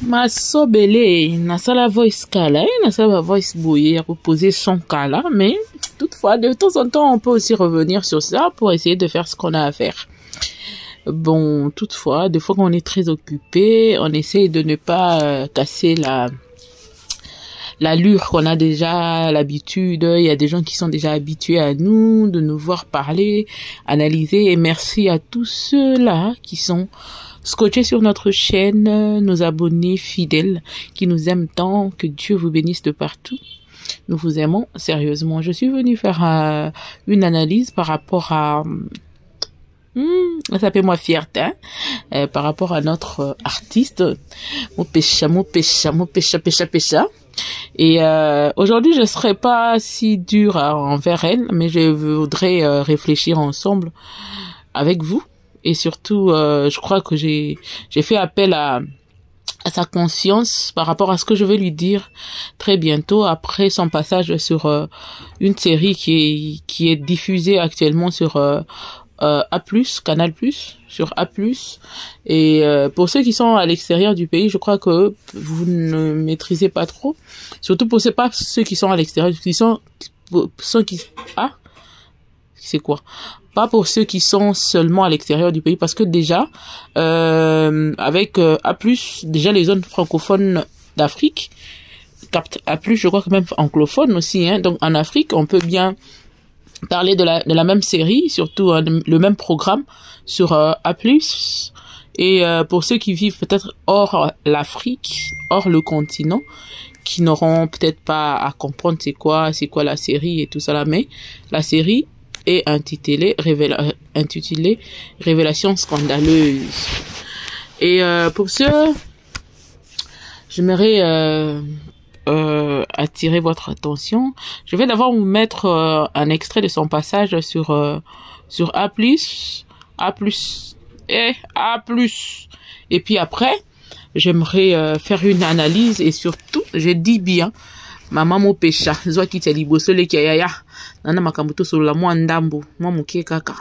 Ma sobele, na sala voice kala, na sala voice bouillée pour poser son kala, mais toutefois, de temps en temps, on peut aussi revenir sur ça pour essayer de faire ce qu'on a à faire. Bon, toutefois, des fois qu'on est très occupé, on essaie de ne pas casser l'allure qu'on a déjà l'habitude. Il y a des gens qui sont déjà habitués à nous, de nous voir parler, analyser. Et merci à tous ceux-là qui sont scotchés sur notre chaîne, nos abonnés fidèles qui nous aiment tant. Que Dieu vous bénisse de partout. Nous vous aimons sérieusement. Je suis venue faire une analyse par rapport à... ça fait moi fierté, hein? Par rapport à notre artiste, Mopesha. Et aujourd'hui, je serai pas si dure envers elle, mais je voudrais réfléchir ensemble avec vous. Et surtout, je crois que j'ai fait appel à sa conscience par rapport à ce que je vais lui dire très bientôt après son passage sur une série qui est diffusée actuellement sur A+, Canal+, sur A+. Et pour ceux qui sont à l'extérieur du pays, je crois que vous ne maîtrisez pas trop. Surtout pour ceux qui sont à l'extérieur, c'est quoi? Pas pour ceux qui sont seulement à l'extérieur du pays, parce que déjà, avec A+, déjà les zones francophones d'Afrique, captent A+, je crois que même anglophone aussi, hein. Donc en Afrique, on peut bien parler de la même série, surtout le même programme sur A+. Et pour ceux qui vivent peut-être hors l'Afrique, hors le continent, qui n'auront peut-être pas à comprendre c'est quoi la série et tout ça là, mais la série est intitulée Révélation scandaleuse. Et pour ceux, j'aimerais attirer votre attention. Je vais d'abord vous mettre un extrait de son passage sur A+, et puis après, j'aimerais faire une analyse et surtout, je dis bien, Maman Mopesha, zwa ki teli bosole ki yaya, nana makambuto sur la moi ndambo, moi mukie kaka.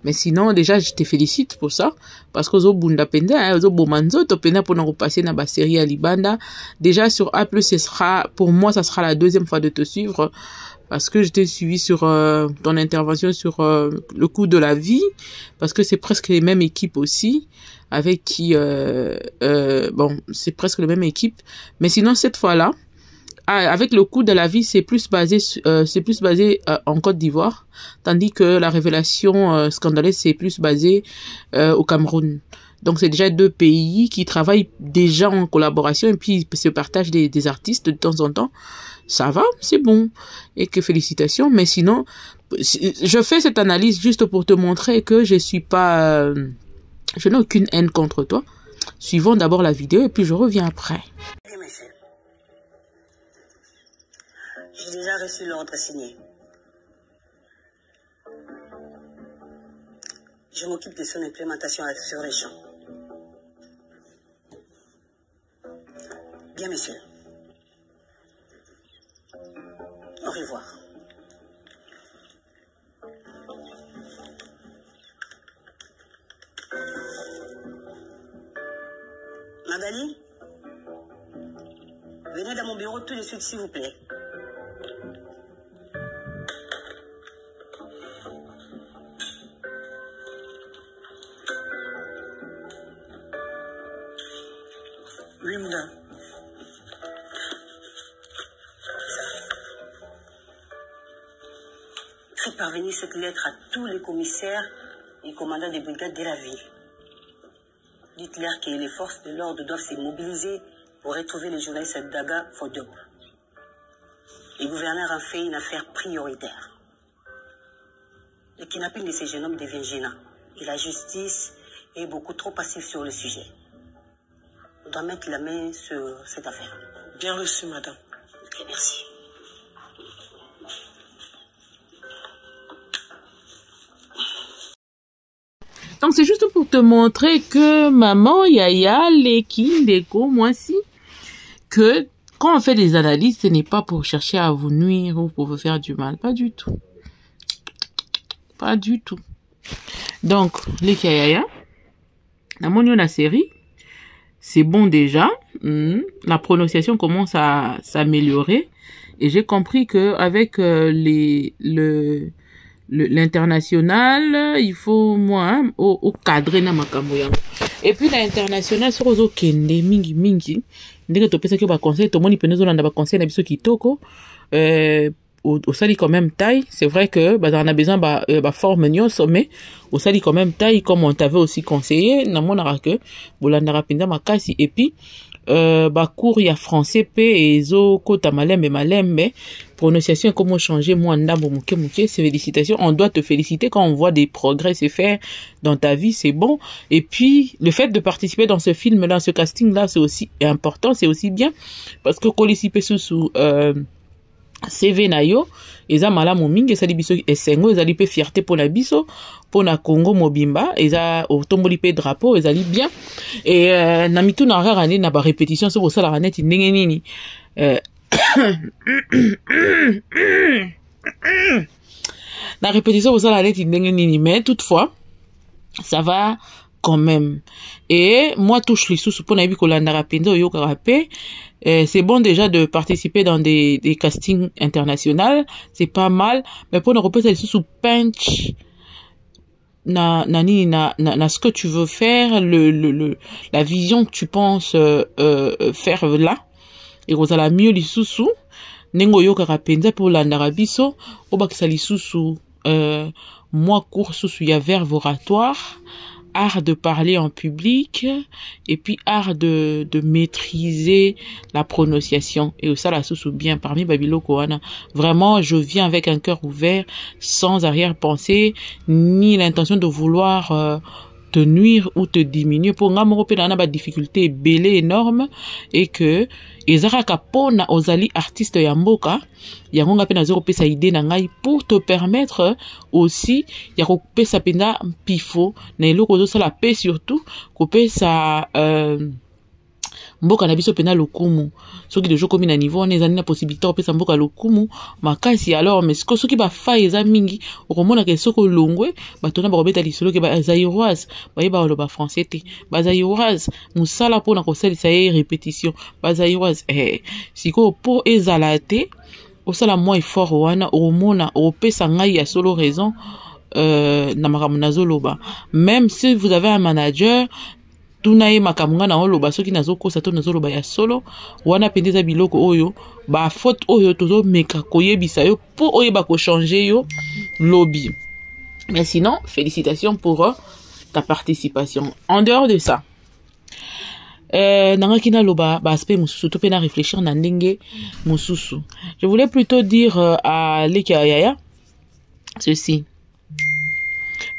Mais sinon, déjà, je te félicite pour ça, parce que zo bunda penda, zo bomanzo, to penda pour nous repasser dans la série à Libanda. Déjà, sur A+, ce sera, pour moi, ça sera la deuxième fois de te suivre, parce que je t'ai suivi sur ton intervention sur le coût de la vie, parce que c'est presque les mêmes équipes aussi, avec qui, bon, c'est presque les mêmes équipes. Mais sinon, cette fois-là, avec le coût de la vie, c'est plus basé en Côte d'Ivoire, tandis que la révélation scandaleuse, c'est plus basé au Cameroun. Donc c'est déjà deux pays qui travaillent déjà en collaboration et puis se partagent des artistes de temps en temps. Ça va, c'est bon. Et que félicitations. Mais sinon, je fais cette analyse juste pour te montrer que je suis pas, je n'ai aucune haine contre toi. Suivons d'abord la vidéo et puis je reviens après. J'ai déjà reçu l'ordre signé. Je m'occupe de son implémentation sur les champs. Bien, messieurs. Au revoir. Magali, venez dans mon bureau tout de suite, s'il vous plaît. Oui, madame. Faites parvenir cette lettre à tous les commissaires et commandants des brigades de la ville. Dites-leur que les forces de l'ordre doivent se mobiliser pour retrouver les journalistes Daga Fodiop. Le gouverneur a fait une affaire prioritaire. Le kidnapping de ces jeunes hommes devient gênant et la justice est beaucoup trop passive sur le sujet. On doit mettre la main sur cette affaire. Bien reçu, madame. Ok, merci. Donc c'est juste pour te montrer que maman, yaya, leki, ndeko, moi si, que quand on fait des analyses, ce n'est pas pour chercher à vous nuire ou pour vous faire du mal. Pas du tout. Pas du tout. Donc, leki yaya, la monio la série, c'est bon déjà. La prononciation commence à s'améliorer. Et j'ai compris que avec l'international, il faut moi au cadre na makambo yango. Et puis l'international sur ozo kende mingi ndenge to pesa ke ba conseil to moni penezo landa ba conseil na biso kitoko au sali quand même taille. C'est vrai que bah on a besoin ba forme nyonso, mais au sali quand même taille comme on t'avait aussi conseillé na monara que bolanda rapinda makasi. Et puis bah cours ya français p et zo kota malembe prononciation comment changer moi ndambo muke c'est félicitations. On doit te féliciter quand on voit des progrès se faire dans ta vie, c'est bon. Et puis le fait de participer dans ce film là, ce casting là, c'est aussi important, c'est aussi bien parce que kolisipe sous CV na yo eza malamu mingi esali biso esengo ezali pe fierté pour la biso pour na Congo mobimba eza otomboli pe drapeau ezali bien et na mitu na rara na ba répétition so bosala raneti ndenge nini la répétition bosala raneti ndenge nini, mais toutefois ça va quand même. Et moi touche les sous pour na bi kolanda rapendo yo karape. C'est bon déjà de participer dans des castings internationaux, c'est pas mal, mais pour ne repasser sous punch na ce que tu veux faire, la vision que tu penses faire là, et vous allez mieux les sous nengo yo karapenza pour l'andarabiso au bakisa les sous moi cours sous il y a verbe oratoire, art de parler en public et puis art de maîtriser la prononciation et ça la sous bien parmi Babilo Koana. Vraiment, je viens avec un cœur ouvert, sans arrière-pensée ni l'intention de vouloir te nuire ou te diminuer pour nga moko pe na ba difficulté belé énorme et que ezaraka pona ozali artiste ya mboka yango nga pe na zero pesa idée na ngai pour te permettre aussi ya ko pesa penda pifo na eloko zo sala pe surtout ko pesa mboka na biso pena lokumu soki de joko mi na niveau on ezali na possibilité opesa mboka lokumu makasi. Alors mais soki ba fa eza mingi okomona ke soko longwe batona ba robeta lisolo ke ba zairoise ba yeba lo ba français te ba zairoise musala pona ko salisa ye répétition ba zairoise siko po ezalate osala moi effort wana omona opesa ngai ya solo raison na makambo nazoloba. Même si vous avez un manager tunaye makamunga na oloba soki nazokosa to nazoloba ya solo wana pendeza biloko oyo ba faute oyo tozo meka koyebisa yo pour oyeba ko changer yo lobby. Mais sinon félicitations pour ta participation. En dehors de ça nanga kina loba ba aspect mususu to pena réfléchir na ndenge mususu. Je voulais plutôt dire à Leka Yaya ceci: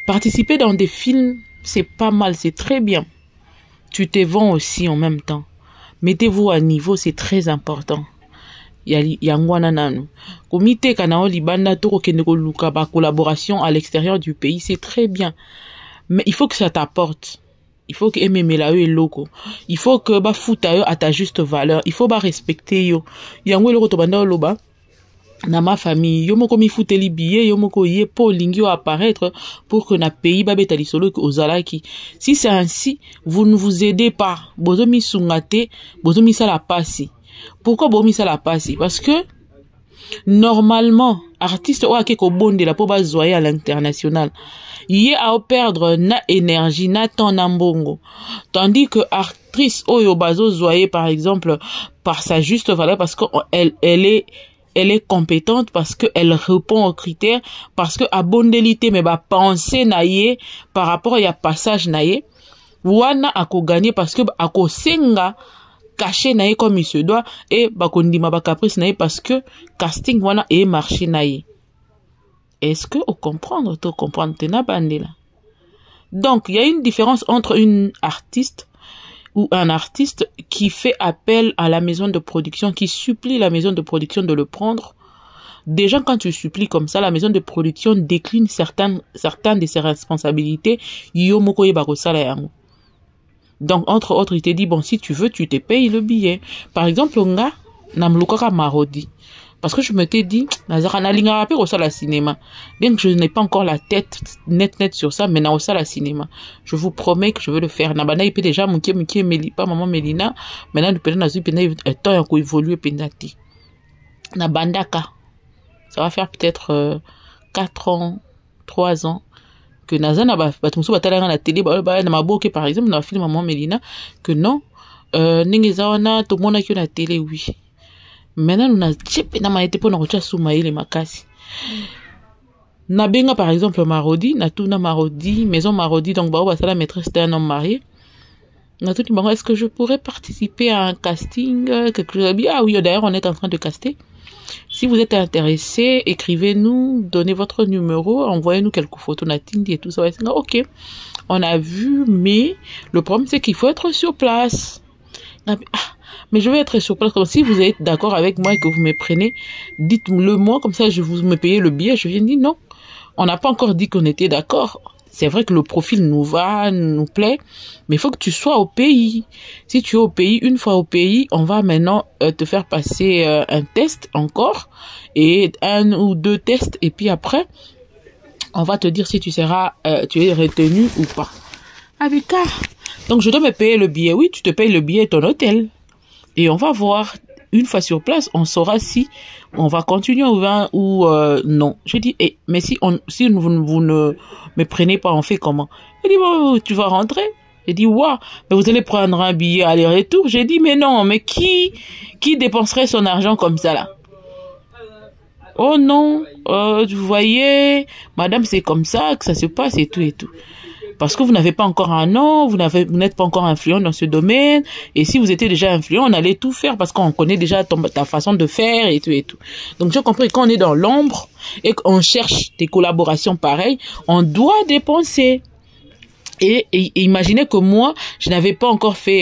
participer dans des films c'est pas mal, c'est très bien. Tu te vends aussi en même temps. Mettez-vous à niveau, c'est très important. Yangwana nanu. Komite kanao libanda to kende ko luka ba collaboration à l'extérieur du pays, c'est très bien. Mais il faut que ça t'apporte. Il faut que aimer la et loco. Il faut que ba futa yo à ta juste valeur. Il faut ba respecter yo. Yango loko to banda loba. Na ma famille, yo moko mi futeli billet, yo moko yé po lingio apparaître pour que na pays ba betali solo que ozalaki. Si c'est ainsi, vous ne vous aidez pas. Bozo mi sungate, bozo mi sala passi. Pourquoi bozo mi sala passi? Parce que normalement, artiste ou ake ko bonde la po ba zoyer à l'international. Yé a perdre na énergie, na temps na mbongo. Tandis que actrice oyo bazo zoyer par exemple par sa juste valeur parce que elle est compétente parce que elle répond aux critères, parce que à bondelité mais ba penser naie par rapport à passage naie wana ako gagner parce que ako senga caché naie comme il se doit et ba kondima ba caprice naie parce que casting wana et marché naie. Est-ce que au comprendre tena bandela? Donc il y a une différence entre une artiste ou un artiste qui fait appel à la maison de production, qui supplie la maison de production de le prendre. Déjà, quand tu supplies comme ça, la maison de production décline certaines de ses responsabilités. Donc, entre autres, il te dit, bon, si tu veux, tu te payes le billet. Par exemple, on a Namlukaka Marodi. Parce que je m'étais dit, Nazara Nalinga rappelle au salle cinéma. Bien que je n'ai pas encore la tête net sur ça, mais au salle cinéma. Je vous promets que je veux le faire. Nabana, il peut déjà mouké, pas maman Mélina. Maintenant, nous prenons Nazu, temps à évoluer, pendati. Nabandaka. Ça va faire peut-être 4 ans, 3 ans. Que Nazana, la télé, par exemple, dans le film maman Mélina, que non, Ningezawana, tout le monde a que la télé, oui. Maintenant, nous avons été pour nous soumaï les makasi. Nabenga, par exemple, Marodi, Natuna Marodi, maison Marodi, donc, la maîtresse d'un homme marié. Natuna, est-ce que je pourrais participer à un casting, quelque chose? Ah oui, d'ailleurs, on est en train de caster. Si vous êtes intéressé, écrivez-nous, donnez votre numéro, envoyez-nous quelques photos, Natindi et tout ça. Ok. On a vu, mais le problème, c'est qu'il faut être sur place. Mais je vais être sur place. Comme si vous êtes d'accord avec moi et que vous me prenez, dites-le moi, comme ça je vous me payez le billet. Je viens dire non. On n'a pas encore dit qu'on était d'accord. C'est vrai que le profil nous va, nous plaît, mais il faut que tu sois au pays. Si tu es au pays, une fois au pays, on va maintenant te faire passer un test encore, et 1 ou 2 tests, et puis après, on va te dire si tu seras, tu es retenu ou pas. Avec donc je dois me payer le billet. Oui, tu te payes le billet et ton hôtel. Et on va voir, une fois sur place, on saura si on va continuer ou non. Je dis, mais si vous ne me prenez pas, on fait comment? Il dit, bon, tu vas rentrer. Il dit, ouais, mais vous allez prendre un billet aller-retour. J'ai dit, mais non, mais qui dépenserait son argent comme ça là? Oh non, vous voyez, madame, c'est comme ça que ça se passe et tout et tout. Parce que vous n'avez pas encore un nom, vous n'êtes pas encore influent dans ce domaine. Et si vous étiez déjà influent, on allait tout faire parce qu'on connaît déjà ta façon de faire et tout et tout. Donc j'ai compris, quand on est dans l'ombre et qu'on cherche des collaborations pareilles, on doit dépenser. Et imaginez que moi, je n'avais pas encore fait,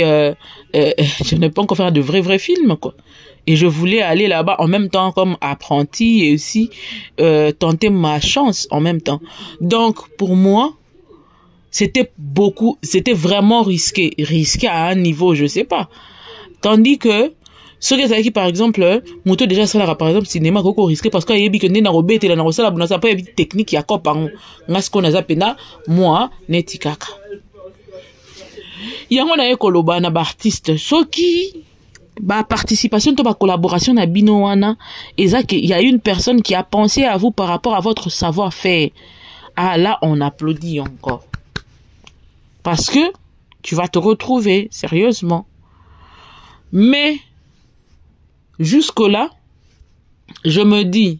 je n'avais pas encore fait de vrais films, quoi. Et je voulais aller là-bas en même temps comme apprenti et aussi tenter ma chance en même temps. Donc pour moi, c'était vraiment risqué à un niveau, je sais pas. Tandis que ceux qui par exemple, moto déjà ça là par exemple cinéma koko risqué parce qu'il y a que na robete la na sala buna ça pas technique ya ko pango ngasko na zapena moi netikaka. Yango na ekoloba na ba artiste soki ba participation to ba collaboration na bino wana ezaki il y a une personne qui a pensé à vous par rapport à votre savoir-faire. Ah là on applaudit encore. Parce que tu vas te retrouver, sérieusement. Mais, jusque-là, je me dis,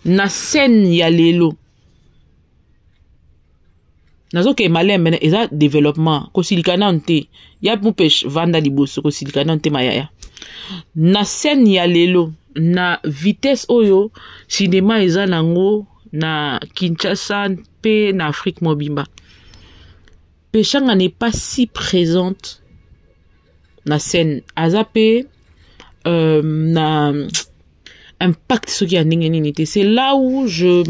na scène ya lelo. Nazo ke malem mena eza développement ko silikana nte. Ya mupech vanda liboso ko silikana nte mayaya. Na scène ya lelo, na vitesse oyo cinéma eza nango na Kinshasa pe na Afrique mobimba. Péchanga n'est pas si présente na scène azapé na impact ce qui a n'ingénité. C'est là où je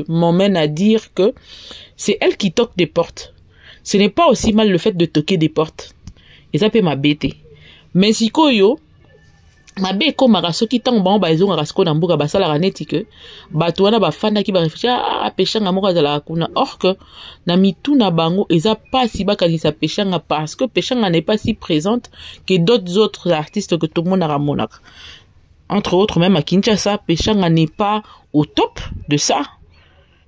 m'emmène à dire que c'est elle qui toque des portes. Ce n'est pas aussi mal le fait de toquer des portes. Et ça peut m'abêter. Mais si koyo mabe ko marasoki tang ba ba ezonga rasko na mbuka basala raneti que bato wana ba fanda ki ba réfléchir peshanga moko azala kuna or que na mitu na bango eza pas si bakalisa peshanga parce que peshanga n'est pas si présente que d'autres autres artistes que tout le monde a ramonaka. Entre autres même à Kinshasa, peshanga n'est pas au top de ça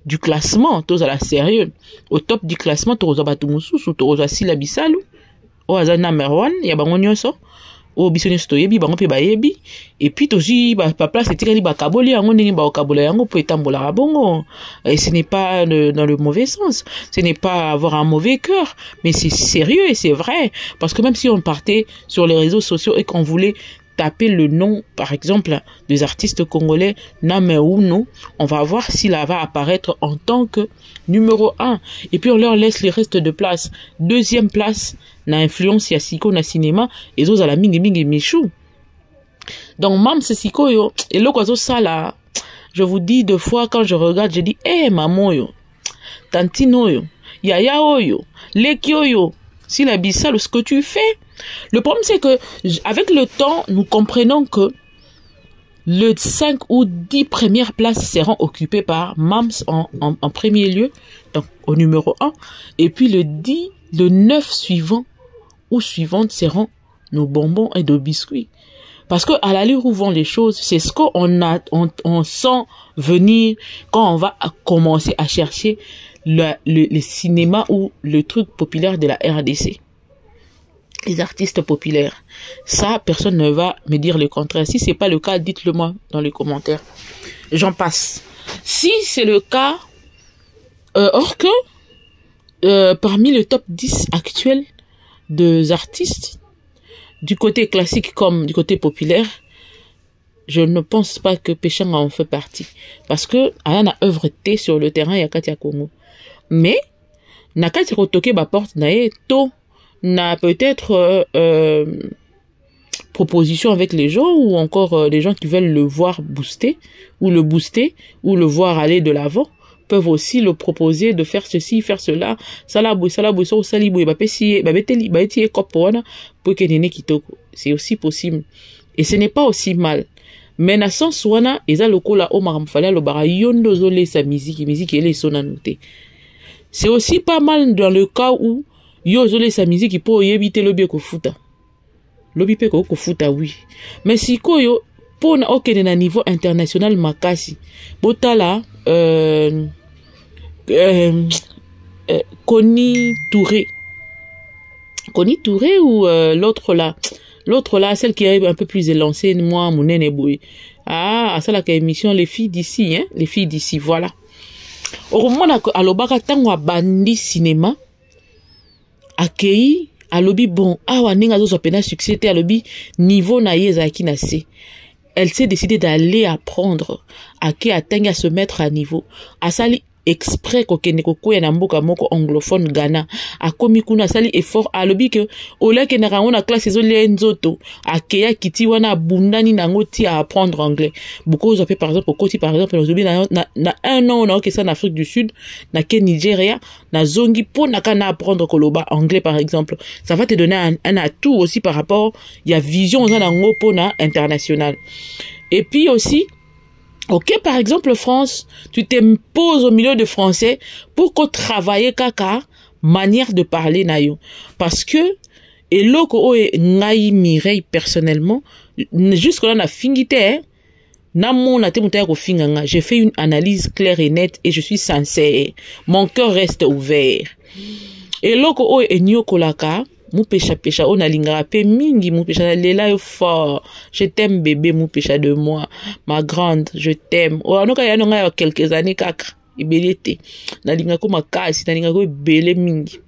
du classement, tous à la sérieux. Au top du classement, tous à Batumusu, tous à Sila Bisalu, au Azana Merwan, ya bango nyonso. O bisoni stoyebi bango pe bayebi et puis aussi ba place etikali ba kaboli yango ndenge ba kabola yango po etambola bongo et ce n'est pas dans le mauvais sens, ce n'est pas avoir un mauvais cœur, mais c'est sérieux et c'est vrai parce que même si on partait sur les réseaux sociaux et qu'on voulait taper le nom par exemple des artistes congolais Name Uno, on va voir s'il va apparaître en tant que numéro 1 et puis on leur laisse les restes de place. Deuxième place na influence ya siko na cinéma et aux à la mingi michou. Donc mam c'est siko yo et le quoi ça là, je vous dis deux fois quand je regarde je dis maman yo tantino yo yaya yo lekio yo si la bissale ce que tu fais. Le problème c'est que avec le temps nous comprenons que le 5 ou 10 premières places seront occupées par Mams en premier lieu, donc au numéro 1. Et puis le 9 suivant ou suivantes seront nos bonbons et nos biscuits. Parce que à l'allure où vont les choses, c'est ce qu'on sent venir quand on va commencer à chercher le cinéma ou le truc populaire de la RDC. Les artistes populaires. Ça, personne ne va me dire le contraire. Si c'est pas le cas, dites-le moi dans les commentaires. J'en passe. Si c'est le cas, or que parmi le top 10 actuel des artistes, du côté classique comme du côté populaire, je ne pense pas que Péchanga en fait partie. Parce que Ayan a œuvreté sur le terrain Yakatia Congo. Mais, Nakati Rotoke ba porte nae to na peut-être proposition avec les gens ou encore les gens qui veulent le voir booster ou le voir aller de l'avant peuvent aussi le proposer de faire ceci, faire cela, c'est aussi possible. Et ce n'est pas aussi mal. Mais na sens wana eza lokola o maramfala lo bara yondo zole sa musique ele sona noté. C'est aussi pas mal dans le cas où yo zole sa musique pour yebite lobi ko futa. Lobi pe ko futa oui. Mais si ko yo pour na okene na niveau international makasi. Botala Connie Touré ou l'autre là, celle qui est un peu plus élancée, moi, mon nene boy. Ah, ça la émission les filles d'ici, hein, les filles d'ici, voilà. Au moment à l'obaka tango bandi cinéma, accueilli, à l'obi bon, ah wa ninga zo pena succès à l'obi niveau na yeza ki na se. Elle s'est décidée d'aller apprendre à se mettre à niveau. À sali exprès kokene kokuya na mboka moko anglophone Ghana akomi kuna sali effort alobi ke ola ke na rango na classe zo le nzoto akeya kiti wana bundani nango ti à apprendre anglais beaucoup zo par exemple koti par exemple na un an na ke ça en Afrique du Sud na ke Nigeria na zongi po na kana apprendre koloba anglais par exemple ça va te donner un atout aussi par rapport il y a vision za nango po na international. Et puis aussi ok, par exemple, France, tu t'imposes au milieu de français pour qu'on travaille kaka manière de parler nayo. Parce que, et loko oe ngai Mireille personnellement, jusque-là na fingite, na mon ate mutaya ko finganga. J'ai fait une analyse claire et nette et je suis sincère. Mon cœur reste ouvert. Et loko oe enyo kolaka, mou pécha on a lingara pe mingi mou pécha lela fort. Je t'aime bébé mou pécha de moi. Ma grande, je t'aime. Oh anoka ya nonga quelques années kaka. Ibelete. Na linga ko makasi, na linga ko bele mingi.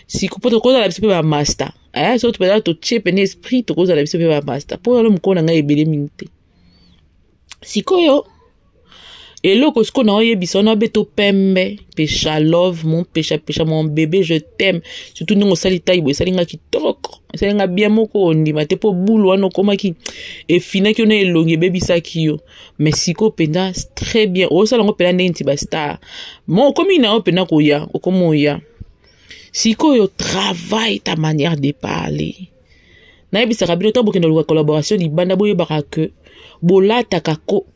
Si ko poto ko za la biso pe ba master. Aya so to pela to chepe ne esprit to ko za la biso pe ba master. Po lo mko na nga ibele mingi te. Sikoyo et là, parce qu'on a eu bisona beto pembe, pécha love, mon pécha mon bébé, je t'aime. Surtout nous on salita ibo, salinga ki toko, salinga bien moko ondi, mate po boulou ano koma ki et fina ki on est longue baby sakio. Mais siko penda très bien. O salongo penda nenti basta. Mon comme ina o penda ko ya, o komo ya. Siko yo travaille ta manière de parler. Na ebisa kabino tambo kendo la collaboration di banda boye baraka bolata kako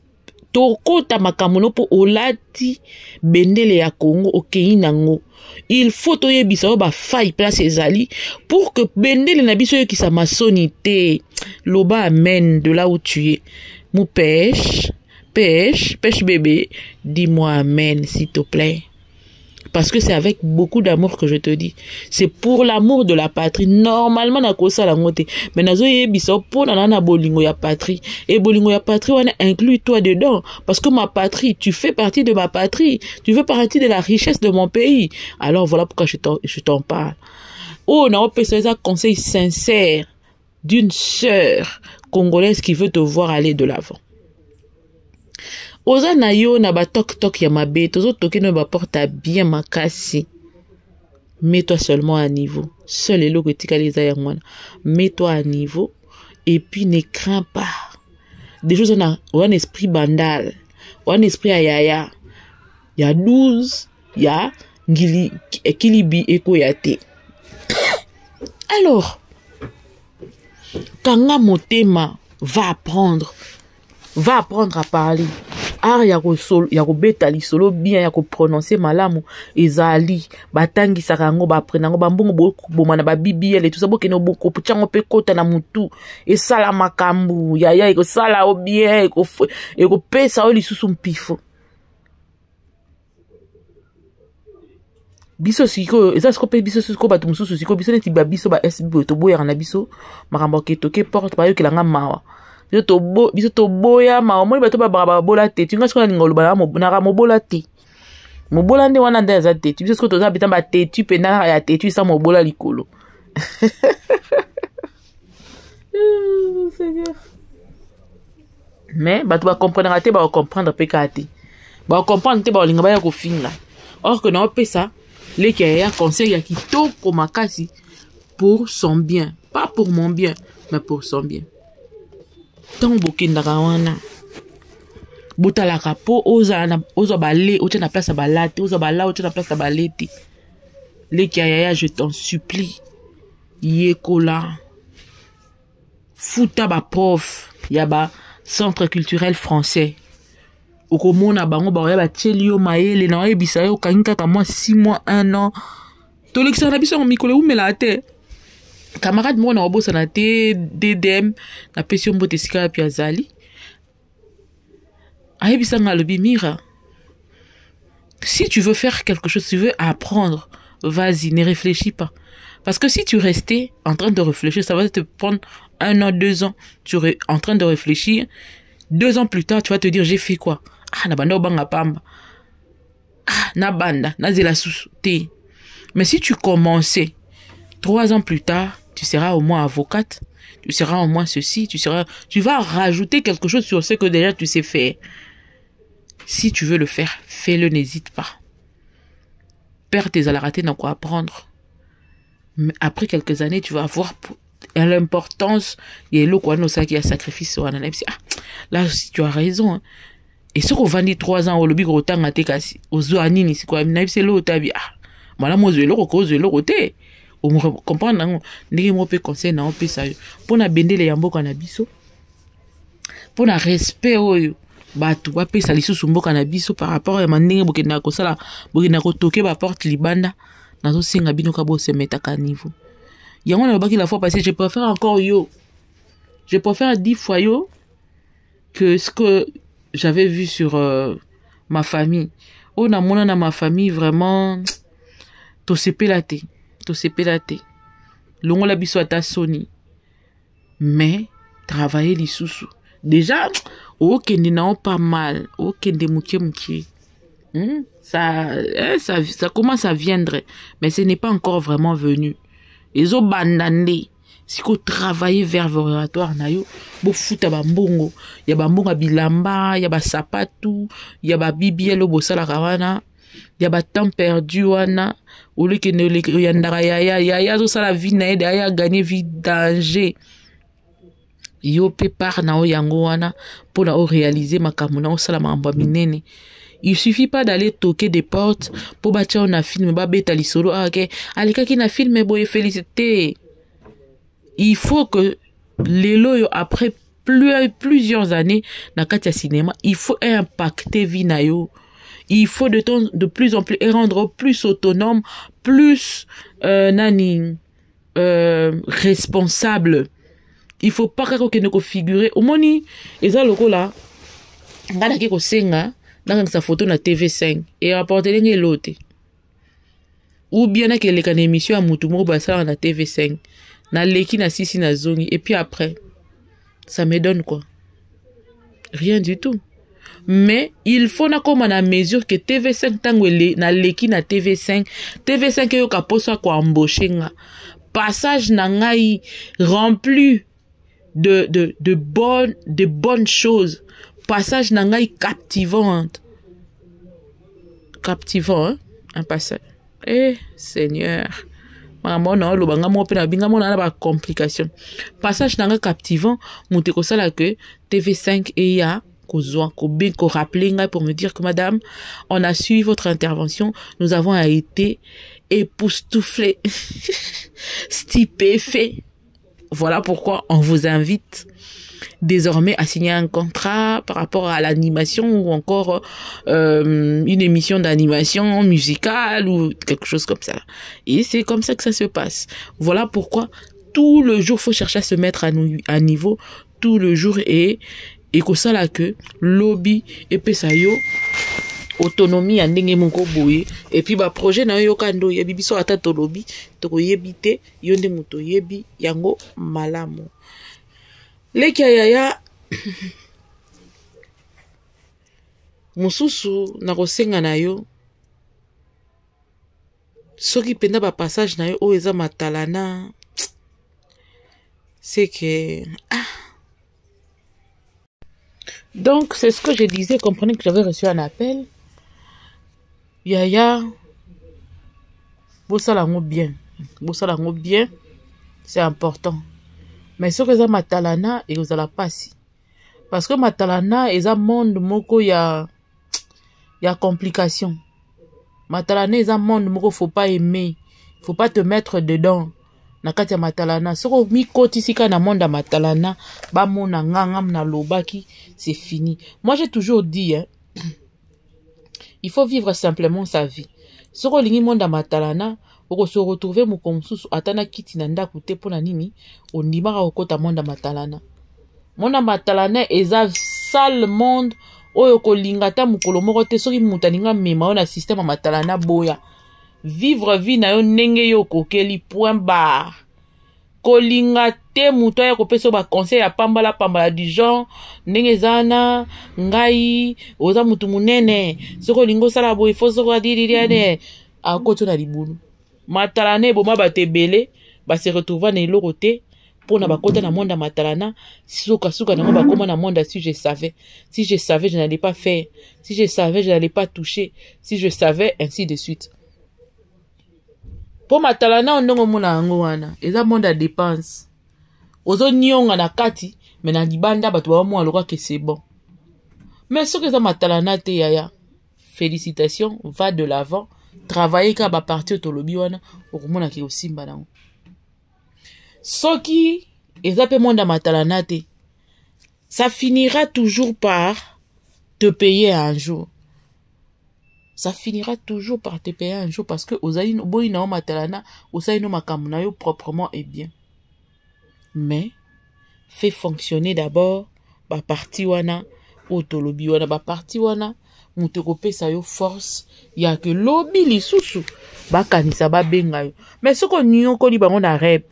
tokota makamono po olati bendele ya Congo okei nango. Il faut toyebisa ba faille place ezali pour que bendele na biso ki sa masonité loba amen de là où tu es. Mou pêche bébé, dis-moi amen s'il te plaît. Parce que c'est avec beaucoup d'amour que je te dis. C'est pour l'amour de la patrie. Normalement, na kosa la ngote. Mais nazo yebiso pour na bolingo ya patrie. Et bolingo ya patrie, on inclut toi dedans. Parce que ma patrie, tu fais partie de ma patrie. Tu fais partie de la richesse de mon pays. Alors voilà pourquoi je t'en parle. Oh, na opé un conseil sincère d'une sœur congolaise qui veut te voir aller de l'avant. Oza na yo na ba tok ya mabe, tozo toke no ba porta bien makasi. Mets-toi seulement à niveau. Seul est logo tikaleza ya mwana. Mets-toi à niveau et puis ne crains pas. Des choses on a un esprit bandal, un esprit ayaya. Il y a 12, il y a ngili ekilibi ekoyate. Alors, Kanga Motema va apprendre Va apprendre à parler. Art yako beta li solo bien yako prononcer malamu ezali batangi sarango ba prenango ba mbongo bomana ba bibiel et tout ça bokeno boko puchango pe kota na mutu et sala makambu yaya eko sala o bien eko pesa o lisusu mpifo biso siko eza siko pe biso siko batu mususu siko biso neti ba biso ba SB to boya na biso makambo ke toke porte ba yo kelanga mawa biso to boya mawa moni bato ba bola te tu ngasko na ngolo ba na mobola te mobola nde wana nda za te biso siko to za bitamba te tu pe na ya te tu sa mobola likolo mais bato ba comprendre te ba comprendre pe kati ba comprendre te ba linga ba ya ko finga or que na opesa leki ya conseil ya kitoko makasi pour son bien, pas pour mon bien, mais pour son bien. Tant bokendaka wana botalaka po oza balé otia na place balate oza bala otia na place balete leki ya je t'en supplie yekola futa ba prof ya ba centre culturel français okomona bango ba ya chelio maele na yebisa yo kangika ka moi 6 mois 1 an to lekisa na biso mikolo umela te camarade mo na obosa na te DDM na pesio mbote sika pia zali ayebisa ngalobi mira si tu veux faire quelque chose tu veux apprendre vas-y ne réfléchis pas parce que si tu restais en train de réfléchir ça va te prendre 1 an 2 ans tu es en train de réfléchir 2 ans plus tard tu vas te dire j'ai fait quoi ah na banda obanga pamba ah na banda na zela te mais si tu commençais 3 ans plus tard tu seras au moins avocate tu seras au moins ceci tu vas rajouter quelque chose sur ce que déjà tu sais faire si tu veux le faire fais-le n'hésite pas perds tes alaratés n'a quoi apprendre mais après quelques années tu vas voir l'importance il y a le quoi ça qui a sacrifice sur un ah là si tu as raison hein. Et ce qu'on vend 3 ans au lobby rotan à tekasi aux anini c'est quoi c'est l'eau tabi ah voilà moi je le cause le roté on me comprendre ndenge mo pe conseil na on pe ça pour na bendele ya mboka na biso pour na respect oyo batu ba pe ça lisusu mboka na biso par rapport à mandenge bokenda ko sala bokenda ko toke ba porte libanda na zo singa bino ka bo se mettre à niveau yango na baki la fois passée je préfère encore yo je préfère 10 fois yo que ce que j'avais vu sur ma famille. On a mon dans ma famille vraiment to se pelate. Longo la biso ata soni. Mais travailler les sous. Déjà okende na pas mal, okende muke. Ça commence à viendre mais ce n'est pas encore vraiment venu. Les o bandande si ko travailler vers oratoire na yo bo futa ba mbongo ya ba mbonga bilamba ya ba sapatu ya ba bibielo bo sala kawana ya ba temps perdu wana au lieu que ne le yandara ya zo sala vie na ede ya gagner vie danger yo pe par na o yango wana pour na o réaliser makambo na o sala mamba minene. Il suffit pas d'aller toquer des portes pour bâtir un film ba beta lisolo ok alika ki na film boye félicité. Il faut que les loyaux après plusieurs années dans le cinéma, il faut impacter vinayo. Il faut de plus en plus et rendre plus autonome, plus responsable. Il faut pas que nous figurer au moni et ça loko là ngana ke ko senga dans sa photo na TV5 et rapporter l'autre ou bien que les émission à mutu mo ba ça na TV5 na leki na sisi na zongi et puis après ça me donne quoi rien du tout mais il faut na comme na mesure que TV5 tango na leki na TV5 yo kaposa ko embaucher nga passage na ngai rempli de bonnes choses passage na ngai captivant hein? Un passage Seigneur maman na lo banga mo pe na binga mo na ba complication passage nanga captivant monte ko sala que TV5 et ya ko rappeler nga pour me dire que madame on a suivi votre intervention nous avons été époustouflés stupéfaits voilà pourquoi on vous invite désormais à signer un contrat par rapport à l'animation ou encore une émission d'animation musicale ou quelque chose comme ça. Et c'est comme ça que ça se passe. Voilà pourquoi tout le jour, faut chercher à se mettre à niveau tout le jour et que ça là que lobby et pesayo autonomie andenge moko boye et puis ba projet na yo kando yebi biso ata to lobby to yebite yonde muto yebi yango malamu. Leki yaya mususu na kosenga na yo soki penda ba passage na yo o eza matalana c'est que donc c'est ce que je disais. Comprenez que j'avais reçu un appel. Yaya bosalango bien c'est important. Mais ce que ça matalana et vous allez passer parce que matalana est un monde moko ya complication. Matalana est un monde moko faut pas aimer, faut pas te mettre dedans. Nakati ya matalana soko mi koti sika na monde matalana ba mona ngangam na lobaki c'est fini. Moi j'ai toujours dit il faut vivre simplement sa vie. Soko lingi monde matalana oko se retrouver mukomsusu atana kiti na ndaku te pona nini ondimaka okota monde matalana. Monde matalana eza sale monde oyo kolinga ta mukolo moko te soki mutaninga mema na système matalana boya. Vivre vie na yo ndenge yo kokeli point barre. Kolinga te muto ya kopeso ba conseil ya pambala du genre ndenge zana ngai oza mutu munene soko lingo sala boy fo soko adiriane akoto na libulu. Matalana boma batebele ba se retrouver na eloko te pona bakota na monde matalana suka nango bakoma na monde. Si je savais je n'allais pas faire, si je savais je n'allais pas toucher, si je savais ainsi de suite. Po matalana ondongo mona yango wana eza monde à dépense ozo nyonga na kati mais na libanda bato ba mo aloka que c'est bon. Mais ce que ça matalana te yaya félicitations, va de l'avant, travailler ka ba parti otolobi wana okomona ke osimba nango. Soki eza pe monde matalana te ça finira toujours par te payer un jour. Ça finira toujours par te payer un jour parce que ozali boyi na matalana osali no makambo na yo proprement et bien. Mais fais fonctionner d'abord ba parti wana otolobi wana ba parti wana mutu kopesa yo force ya que lobi lisusu bakanisa babenga yo. Mais soko nyoko li bango na rep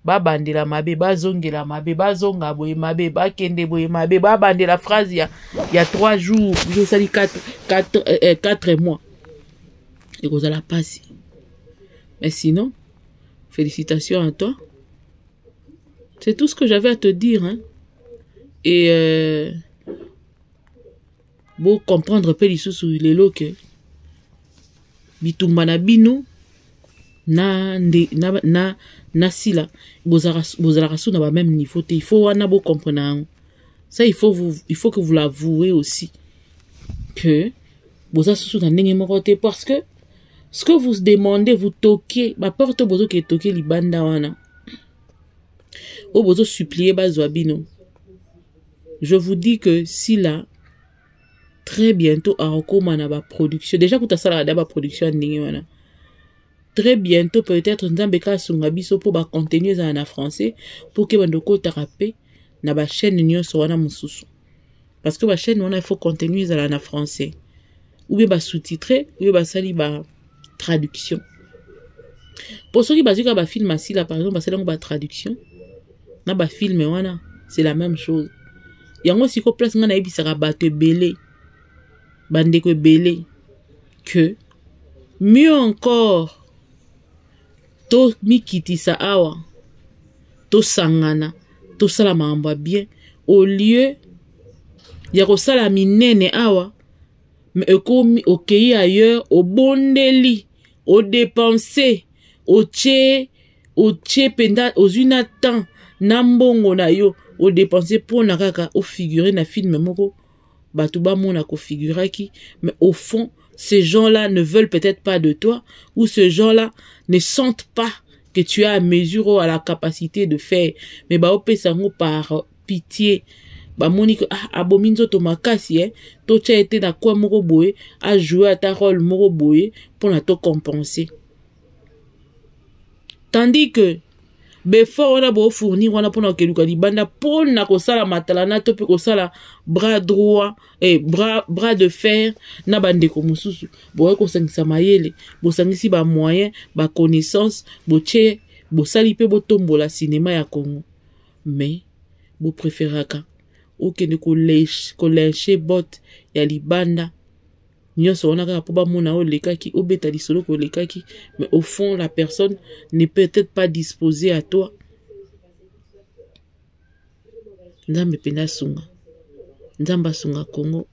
babandela mabe bazongela mabe bazonga boye mabe bakende boye mabe babandela phrase ya 3 jours je sali 4 mois et vous allez passer. Mais sinon félicitations à toi, c'est tout ce que j'avais à te dire et bon comprendre pe lisusu lelo que bitumba na bino na sila bozala rasu na ba même niveau te. Il faut wana bo comprendre ça. Il faut que vous l'avouez aussi que boza susu na ndenge moko te parce que ce que vous demandez vous toquez ba porte bozo ke toquer libanda wana o bozo supplier bazwa bino. Je vous dis que si là très bientôt à recommander ba production déjà kuta sala da ba production ndenge wana. Très bientôt, peut-être, Nzambeka Sungabiso pour ba contenu en français pour que bandoko tarape na ba chaîne nyo so wana mususu. Parce que ba chaîne wana il faut contenu en français. Ou bien ba sous-titrer, ou bien ba sali ba traduction. Pour ceux qui bazika ba film assis là par exemple, ba sali ba traduction. Na ba film wana, c'est la même chose. Yango siko place ngana ebisaka bato belé. Bandeko belé que mieux encore to mikitisa awa to sangana to sala makambo bien au lieu ya kosala minene awa mais ekomi okei ailleurs au bondeli au dépenser au tche penda aux une temps na mbongo na yo au dépenser pour na kaka au figurer na film moko bato ba mona ko figuraki mais au fond ces gens-là ne veulent peut-être pas de toi ou ces gens-là ne sentent pas que tu as à mesure à la capacité de faire. Mais bah, sango par pitié. Bah, monique, abomi nzoto makasi, to tia été na quoi moko boye, a joué à ta rôle moko boye, pour na to compenser. Tandis que, before on a beau fournir, on a pour na libanda, pour na kosala matalana, to pe kosala bras droit, et bras de fer, na bande ko mususu, boye ko sangisa mayele, bo sangisi ba moyen, ba connaissance, bo tche, bo sali pe bo tombola cinéma ya Congo. Mais, bo préféraka, ou que ne ko lèche bot ya libanda, nyonso on a kaka po ba mona o lekaki, o beta lisolo ko lekaki, mais au fond, la personne n'est peut-être pas disposée à toi. Nzambe pena sunga. Nzamba sunga Congo.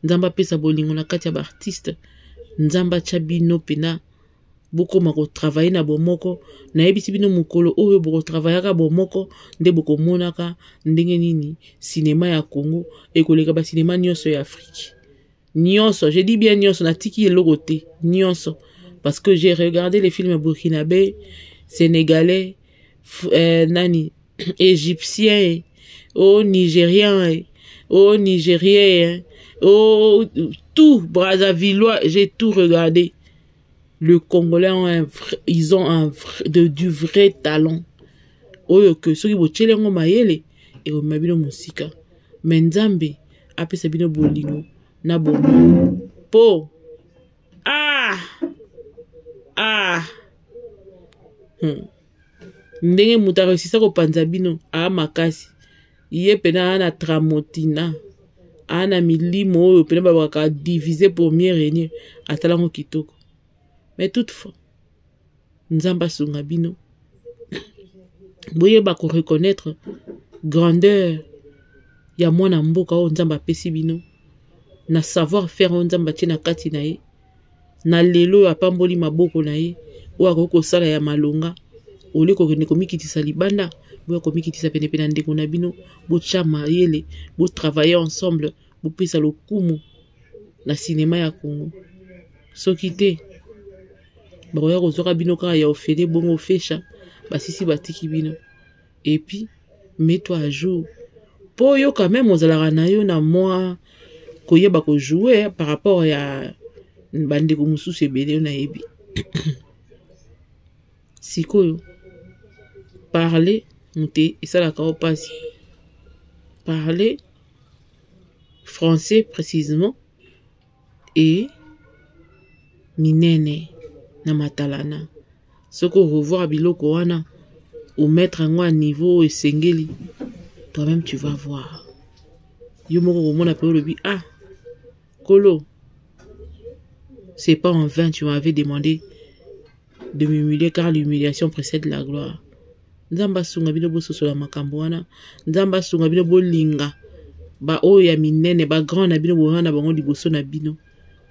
Nzamba pesa bolingo na kati ya ba artiste. Nzamba chabino pena boko mako travailler na bomoko. Na yebisi bino mukolo oyo boko travaillaka bomoko nde boko monaka ndenge nini cinéma ya Congo ekoleka ba cinéma nyonso ya Afrique. Nyonso, je dis bien nyonso na tiki eloko te. Nyonso. Parce que j'ai regardé les films burkinabé, sénégalais, nani, égyptiens, nigériens, nigériens, tout, Brazzavillois, j'ai tout regardé. Le Congolais ils ont du vrai talent. Oyo que ceux qui bochele ngo mayele et o mabino musika. Menzambe apesa bino bolingo na bomo. Po. Ndenge muta resisa ko panza bino makasi. Iye pena ana tramotina. Ana milimo oyo pena babaka diviser premier régner atalango kitoko. Mais toutefois, nzamba sunga bino. Boye bako reconnaître grandeur ya mwana mboka o nzamba pesi bino. Na savoir faire o nzamba tina kati na ye. Na lelo ya pamboli maboko na ye. Ou akoko sala ya malonga. Ole ko ne komikitisa libanda. Bo komikitisa pene pena ndeko na bino. Bo chama yele. Bo travailler ensemble. Bo pesa lokumu. Na cinéma ya Congo. Soki te. Bakoya kozoka bino kaka ya ofele bongo ofesha. Basisi batiki bino. Et puis, mets-toi à jour. Po yo quand même ozalaka na yo na moi. Koyeba ko jouer par rapport à bandeko mususu ebele na yebi. Sikoyo. Parler, mute, et ça la passe. Parler français précisément et minene na matalana. Ce qu'on revoit à biloko wana ou mettre en à niveau et sengeli, toi-même tu vas voir. Yo moko ko mona pe le bi Kolo. C'est pas en vain tu m'avais demandé de m'humilier car l'humiliation précède la gloire. Nzamba sunga bino bo soso la makambo wana. Nzamba sunga bino bo linga. Ba o ya minene ba grand na bino bo wana bango liboso na bino.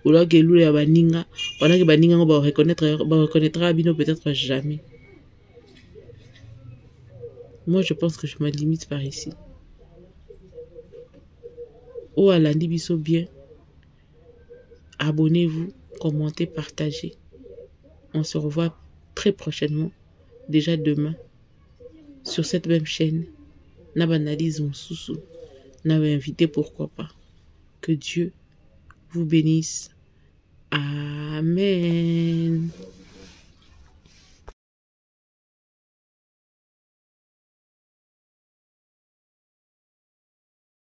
Ola ke lule ya baninga, pendant que baninga ngo ba reconnaîtra bino peut-être jamais. Moi je pense que je me limite par ici. Oh alandi biso bien. Abonnez-vous, commentez, partagez. On se revoit très prochainement, déjà demain, sur cette même chaîne. N'abanalyse mon sous-sous. N'avait invité, pourquoi pas. Que Dieu vous bénisse. Amen.